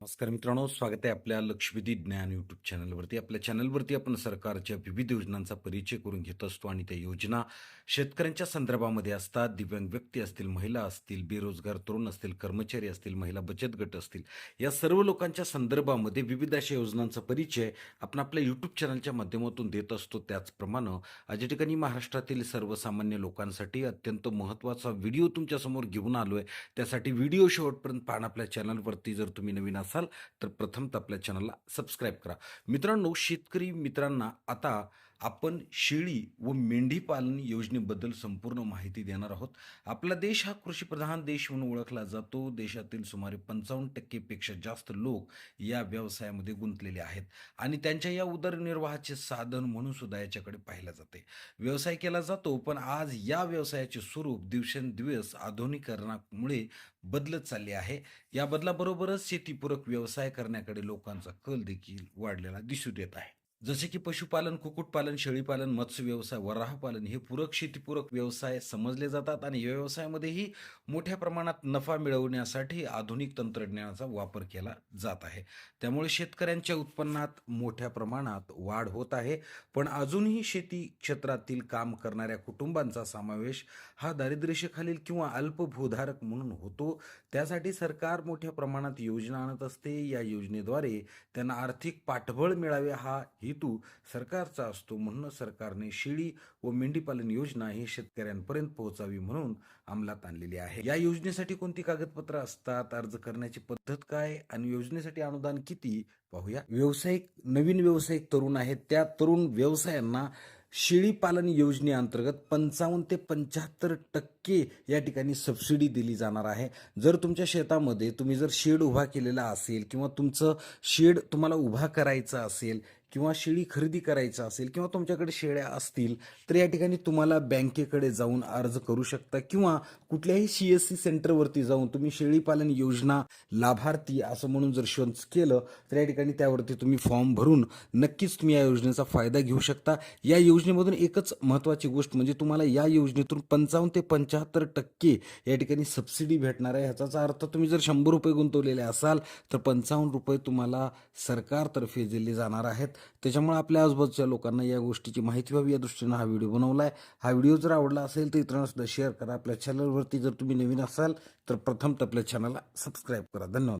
नमस्कार मित्रांनो, स्वागत आहे आपल्या लक्षवेधी ज्ञान यूट्यूब चॅनलवरती. आपल्या चॅनलवरती आपण सरकारच्या विविध योजनांचा परिचय करून घेत असतो आणि त्या योजना शेतकऱ्यांच्या संदर्भामध्ये असतात. दिव्यांग व्यक्ती असतील, महिला असतील, बेरोजगार तरुण असतील, कर्मचारी असतील, महिला बचत गट असतील, या सर्व लोकांच्या संदर्भामध्ये विविध अशा योजनांचा परिचय आपण आपल्या यूट्यूब चॅनलच्या माध्यमातून देत असतो. त्याचप्रमाणे आज या ठिकाणी महाराष्ट्रातील सर्वसामान्य लोकांसाठी अत्यंत महत्त्वाचा व्हिडिओ तुमच्यासमोर घेऊन आलो आहे. त्यासाठी व्हिडिओ शेवटपर्यंत पाहणं. आपल्या चॅनलवरती जर तुम्ही नवीन असाल तर प्रथमतः आपल्या चॅनलला सबस्क्राईब करा. मित्रांनो, शेतकरी मित्रांना आता आपण शेळी व मेंढी पालन योजनेबद्दल संपूर्ण माहिती देणार आहोत. आपला देश हा कृषीप्रधान देश म्हणून ओळखला जातो. देशातील सुमारे 55% पेक्षा जास्त लोक या व्यवसायामध्ये गुंतलेले आहेत आणि त्यांच्या या उदरनिर्वाहाचे साधन म्हणून सुद्धा याच्याकडे पाहिलं जाते. व्यवसाय केला जातो, पण आज या व्यवसायाचे स्वरूप दिवसेंदिवस आधुनिकीकरणामुळे बदलत चालले आहे. या बदलाबरोबरच शेतीपूरक व्यवसाय करण्याकडे लोकांचा कल देखील वाढलेला दिसून येत आहे. जसे की पशुपालन, कुक्कुटपालन, शेळीपालन, मत्स्य व्यवसाय, वराहपालन हे पूरक शेतीपूरक व्यवसाय समजले जातात आणि या व्यवसायामध्येही मोठ्या प्रमाणात नफा मिळवण्यासाठी आधुनिक तंत्रज्ञानाचा वापर केला जात आहे. त्यामुळे शेतकऱ्यांच्या उत्पन्नात मोठ्या प्रमाणात वाढ होत आहे. पण अजूनही शेती क्षेत्रातील काम करणाऱ्या कुटुंबांचा समावेश हा दारिद्र्यरेषेखालील किंवा अल्पभूधारक म्हणून होतो. त्यासाठी सरकार मोठ्या प्रमाणात योजना आणत असते. या योजनेद्वारे त्यांना आर्थिक पाठबळ मिळावे हा हेतू सरकारचा असतो. म्हणून सरकारने शेळी व मेंढीपालन योजना ही शेतकऱ्यांपर्यंत पोहोचावी म्हणून अंमलात आणलेली आहे. या योजनेसाठी कोणती कागदपत्र असतात, अर्ज करण्याची पद्धत काय आणि योजनेसाठी अनुदान किती, पाहूया. नवीन व्यावसायिक तरुण आहेत, त्या तरुण व्यवसायांना शेळी पालन योजनेअंतर्गत 55 ते 75% या ठिकाणी सबसिडी दिली जाणार आहे. जर तुमच्या शेतामध्ये तुम्ही जर शेड उभा केलेला असेल किंवा तुमचं शेड तुम्हाला उभा करायचा असेल किंवा शेळी खरेदी करायचा असेल किंवा तुमच्याकडे शेळ्या असतील तर या ठिकाणी तुम्हाला बँकेकडे जाऊन अर्ज करू शकता किंवा कुठल्याही CSC सेंटरवरती जाऊन तुम्ही शेळी पालन योजना लाभार्थी असं म्हणून जर सर्च केलं तर या ठिकाणी त्यावरती तुम्ही फॉर्म भरून नक्कीच तुम्ही या योजनेचा फायदा घेऊ शकता. या योजनेमधून एकच महत्त्वाची गोष्ट म्हणजे तुम्हाला या योजनेतून 55 ते 75% या ठिकाणी सबसिडी भेटणार आहे. ह्याचा अर्थ तुम्ही जर 100 रुपये गुंतवलेले असाल तर 55 रुपये तुम्हाला सरकारतर्फे दिले जाणार आहेत. त्याच्यामुळे आपल्या आजूबाजूच्या लोकांना या गोष्टीची माहिती व्हावी या दृष्टीनं हा व्हिडिओ बनवला आहे. हा व्हिडिओ जर आवडला असेल तर इतरांना सुद्धा शेअर करा. आपल्या चॅनलवरती जर तुम्ही नवीन असाल तर प्रथमतः आपल्या चॅनलला सबस्क्राईब करा. धन्यवाद.